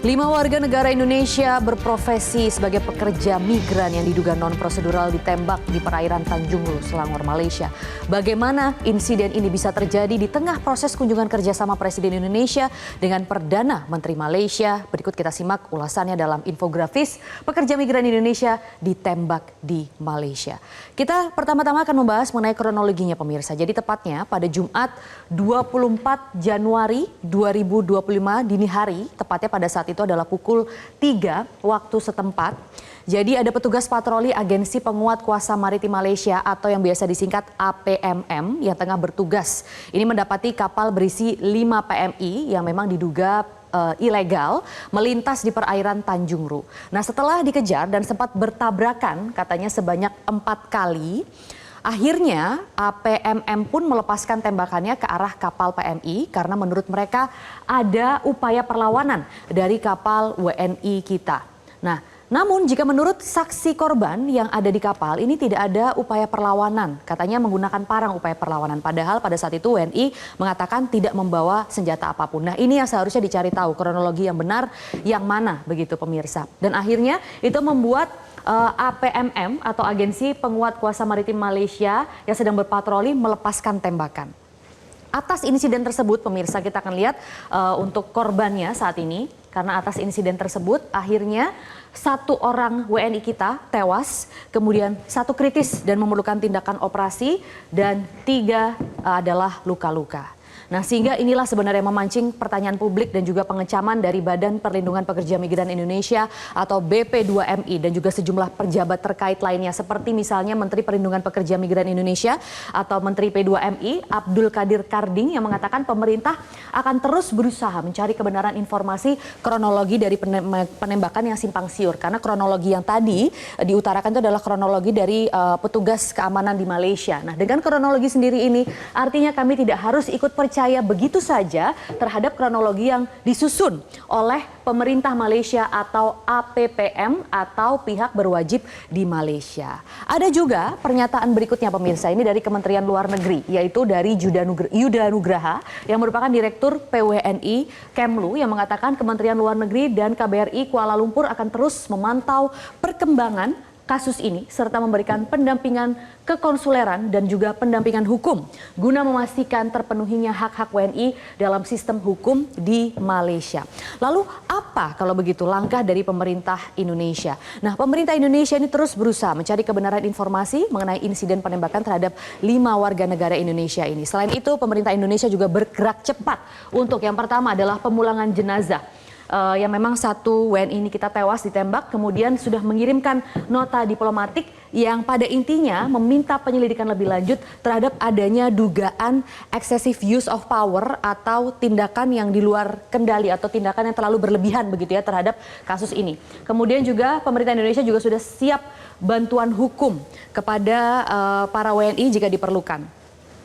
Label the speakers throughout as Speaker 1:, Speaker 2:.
Speaker 1: 5 warga negara Indonesia berprofesi sebagai pekerja migran yang diduga non-prosedural ditembak di perairan Tanjung Lu, Selangor, Malaysia. Bagaimana insiden ini bisa terjadi di tengah proses kunjungan kerjasama Presiden Indonesia dengan Perdana Menteri Malaysia? Berikut kita simak ulasannya dalam infografis pekerja migran Indonesia ditembak di Malaysia. Kita pertama-tama akan membahas mengenai kronologinya pemirsa. Jadi tepatnya pada Jumat 24 Januari 2025 dini hari, tepatnya pada saat itu adalah pukul 3 waktu setempat. Jadi ada petugas patroli Agensi Penguat Kuasa Maritim Malaysia atau yang biasa disingkat APMM yang tengah bertugas. Ini mendapati kapal berisi 5 PMI yang memang diduga ilegal melintas di perairan Tanjung Lu. Nah, setelah dikejar dan sempat bertabrakan katanya sebanyak 4 kali, akhirnya APMM pun melepaskan tembakannya ke arah kapal PMI karena menurut mereka ada upaya perlawanan dari kapal WNI kita. Nah, namun jika menurut saksi korban yang ada di kapal ini tidak ada upaya perlawanan, katanya menggunakan parang upaya perlawanan. Padahal pada saat itu WNI mengatakan tidak membawa senjata apapun. Nah, ini yang seharusnya dicari tahu kronologi yang benar yang mana begitu pemirsa. Dan akhirnya itu membuat APMM atau Agensi Penguat Kuasa Maritim Malaysia yang sedang berpatroli melepaskan tembakan. Atas insiden tersebut pemirsa kita akan lihat untuk korbannya saat ini. Karena atas insiden tersebut akhirnya 1 orang WNI kita tewas, kemudian 1 kritis dan memerlukan tindakan operasi dan 3 adalah luka-luka. Nah, sehingga inilah sebenarnya memancing pertanyaan publik dan juga pengecaman dari Badan Perlindungan Pekerja Migran Indonesia atau BP2MI dan juga sejumlah pejabat terkait lainnya seperti misalnya Menteri Perlindungan Pekerja Migran Indonesia atau Menteri P2MI Abdul Qadir Karding yang mengatakan pemerintah akan terus berusaha mencari kebenaran informasi kronologi dari penembakan yang simpang siur, karena kronologi yang tadi diutarakan itu adalah kronologi dari petugas keamanan di Malaysia. Nah, dengan kronologi sendiri ini artinya kami tidak harus ikut percaya begitu saja terhadap kronologi yang disusun oleh pemerintah Malaysia atau APPM atau pihak berwajib di Malaysia. Ada juga pernyataan berikutnya pemirsa, ini dari Kementerian Luar Negeri, yaitu dari Yuda Nugraha yang merupakan Direktur PWNI Kemlu yang mengatakan Kementerian Luar Negeri dan KBRI Kuala Lumpur akan terus memantau perkembangan kasus ini serta memberikan pendampingan kekonsuleran dan juga pendampingan hukum guna memastikan terpenuhinya hak-hak WNI dalam sistem hukum di Malaysia. Lalu apa kalau begitu langkah dari pemerintah Indonesia? Nah, pemerintah Indonesia ini terus berusaha mencari kebenaran informasi mengenai insiden penembakan terhadap 5 warga negara Indonesia ini. Selain itu, pemerintah Indonesia juga bergerak cepat untuk yang pertama adalah pemulangan jenazah. Yang memang 1 WNI ini kita tewas ditembak, kemudian sudah mengirimkan nota diplomatik yang pada intinya meminta penyelidikan lebih lanjut terhadap adanya dugaan excessive use of power atau tindakan yang di luar kendali atau tindakan yang terlalu berlebihan begitu ya terhadap kasus ini. Kemudian juga pemerintah Indonesia juga sudah siap bantuan hukum kepada para WNI jika diperlukan.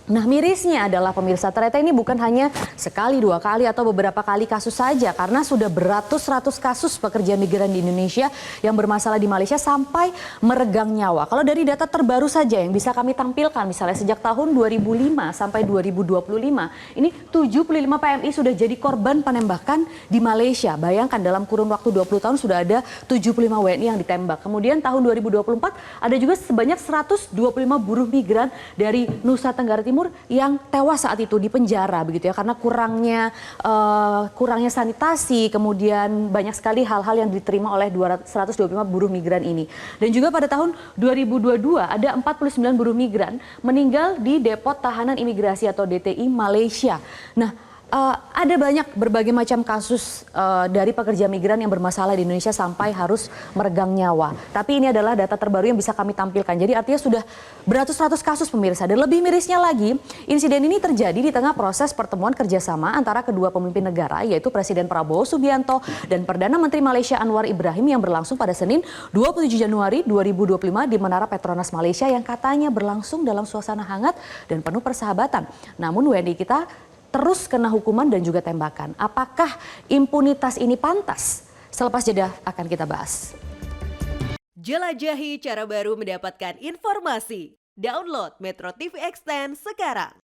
Speaker 1: Nah, mirisnya adalah pemirsa, ternyata ini bukan hanya sekali, 2 kali atau beberapa kali kasus saja, karena sudah beratus-ratus kasus pekerja migran di Indonesia yang bermasalah di Malaysia sampai meregang nyawa. Kalau dari data terbaru saja yang bisa kami tampilkan, misalnya sejak tahun 2005 sampai 2025, ini 75 PMI sudah jadi korban penembakan di Malaysia. Bayangkan dalam kurun waktu 20 tahun sudah ada 75 WNI yang ditembak. Kemudian tahun 2024 ada juga sebanyak 125 buruh migran dari Nusa Tenggara Timur yang tewas saat itu di penjara begitu ya, karena kurangnya sanitasi, kemudian banyak sekali hal-hal yang diterima oleh 125 buruh migran ini. Dan juga pada tahun 2022 ada 49 buruh migran meninggal di Depot Tahanan Imigrasi atau DTI Malaysia. Nah, ada banyak berbagai macam kasus dari pekerja migran yang bermasalah di Indonesia sampai harus meregang nyawa. Tapi ini adalah data terbaru yang bisa kami tampilkan. Jadi artinya sudah beratus-ratus kasus pemirsa. Dan lebih mirisnya lagi, insiden ini terjadi di tengah proses pertemuan kerjasama antara kedua pemimpin negara, yaitu Presiden Prabowo Subianto dan Perdana Menteri Malaysia Anwar Ibrahim yang berlangsung pada Senin 27 Januari 2025 di Menara Petronas Malaysia yang katanya berlangsung dalam suasana hangat dan penuh persahabatan. Namun WNI kita terus kena hukuman dan juga tembakan. Apakah impunitas ini pantas? Selepas jeda akan kita bahas.
Speaker 2: Jelajahi cara baru mendapatkan informasi. Download Metro TV Extend sekarang.